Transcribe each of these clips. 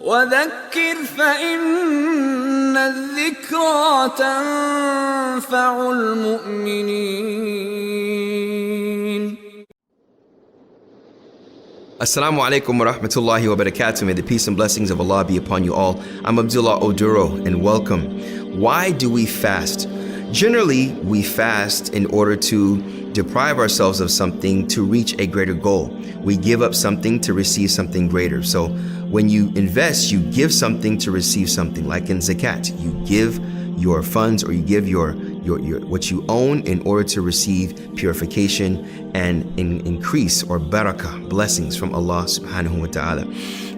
وذكر فإن الذكرى تنفع المؤمنين. Assalamu alaikum wa rahmatullahi wa barakatuh. May the peace and blessings of Allah be upon you all. I'm Abdullah Oduro and welcome. Why do we fast? Generally, we fast in order to deprive ourselves of something to reach a greater goal. We give up something to receive something greater. So when you invest, you give something to receive something. Like in zakat, you give your funds or you give your what you own in order to receive purification and increase or barakah, blessings from Allah subhanahu wa ta'ala.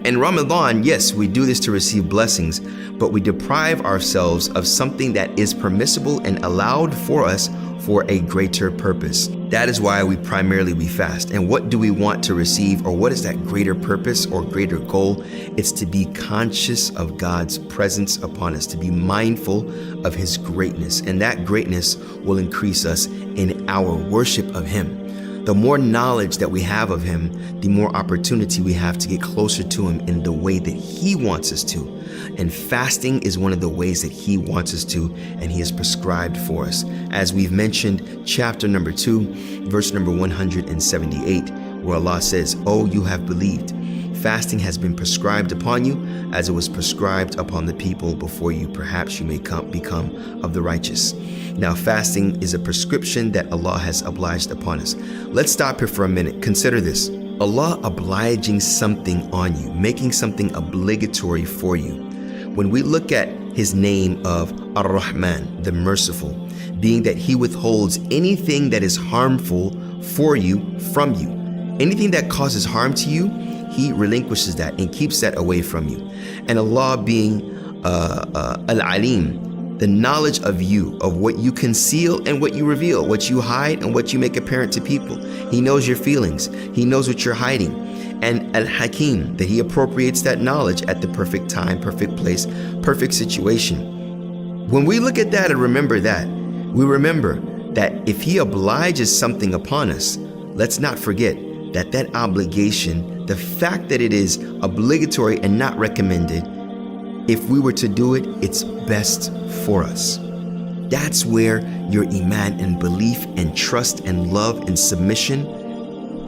In Ramadan, yes, we do this to receive blessings, but we deprive ourselves of something that is permissible and allowed for us for a greater purpose. That is why we fast. And what do we want to receive, or what is that greater purpose or greater goal? It's to be conscious of God's presence upon us, to be mindful of His greatness. And that greatness will increase us in our worship of Him. The more knowledge that we have of Him, the more opportunity we have to get closer to Him in the way that He wants us to. And fasting is one of the ways that He wants us to, and He has prescribed for us. As we've mentioned, chapter number 2, verse number 178, where Allah says, "Oh, you have believed. Fasting has been prescribed upon you as it was prescribed upon the people before you. Perhaps you may become of the righteous." Now, fasting is a prescription that Allah has obliged upon us. Let's stop here for a minute. Consider this. Allah obliging something on you, making something obligatory for you. When we look at His name of Ar-Rahman, the merciful, being that He withholds anything that is harmful for you from you. Anything that causes harm to you, He relinquishes that and keeps that away from you. And Allah being Al-Alim, the knowledge of you, of what you conceal and what you reveal, what you hide and what you make apparent to people. He knows your feelings. He knows what you're hiding. And Al-Hakim, that He appropriates that knowledge at the perfect time, perfect place, perfect situation. When we look at that and remember that, we remember that if He obliges something upon us, let's not forget that that obligation, the fact that it is obligatory and not recommended, if we were to do it, it's best for us. That's where your iman and belief and trust and love and submission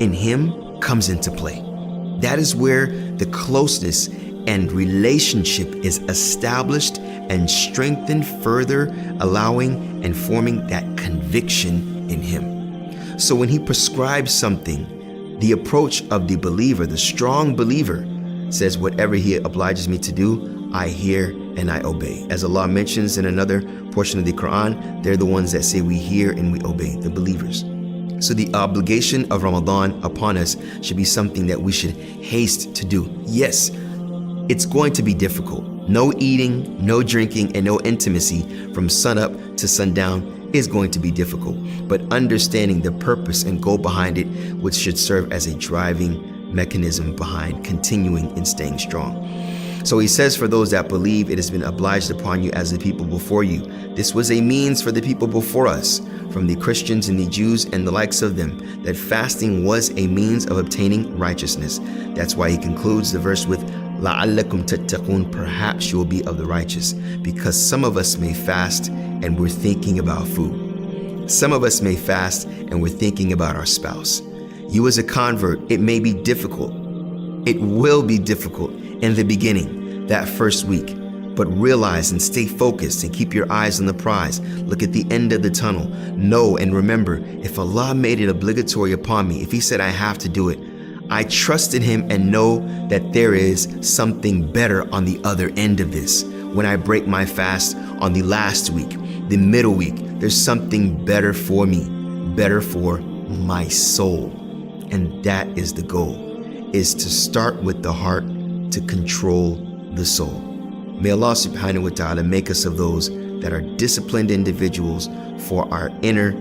in Him comes into play. That is where the closeness and relationship is established and strengthened further, allowing and forming that conviction in Him. So when He prescribes something, the approach of the believer, the strong believer, says, whatever He obliges me to do, I hear and I obey. As Allah mentions in another portion of the Qur'an, they're the ones that say we hear and we obey, the believers. So the obligation of Ramadan upon us should be something that we should haste to do. Yes, it's going to be difficult. No eating, no drinking, and no intimacy from sunup to sundown is going to be difficult. But understanding the purpose and goal behind it, which should serve as a driving mechanism behind continuing and staying strong. So He says, for those that believe, it has been obliged upon you as the people before you. This was a means for the people before us, from the Christians and the Jews and the likes of them, that fasting was a means of obtaining righteousness. That's why He concludes the verse with, لَعَلَّكُمْ تَتَّقُونَ, perhaps you will be of the righteous. Because some of us may fast and we're thinking about food. Some of us may fast and we're thinking about our spouse. You as a convert, it may be difficult. It will be difficult in the beginning, that first week. But realize and stay focused and keep your eyes on the prize. Look at the end of the tunnel. Know and remember, if Allah made it obligatory upon me, if He said I have to do it, I trust in Him and know that there is something better on the other end of this. When I break my fast on the last week, the middle week, there's something better for me, better for my soul. And that is the goal, is to start with the heart to control the soul. May Allah subhanahu wa ta'ala make us of those that are disciplined individuals for our inner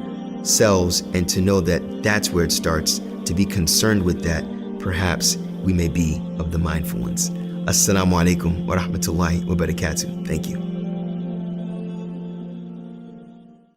selves, and to know that that's where it starts, to be concerned with that. Perhaps we may be of the mindful ones. Assalamu alaikum wa rahmatullahi wa barakatuh. Thank you.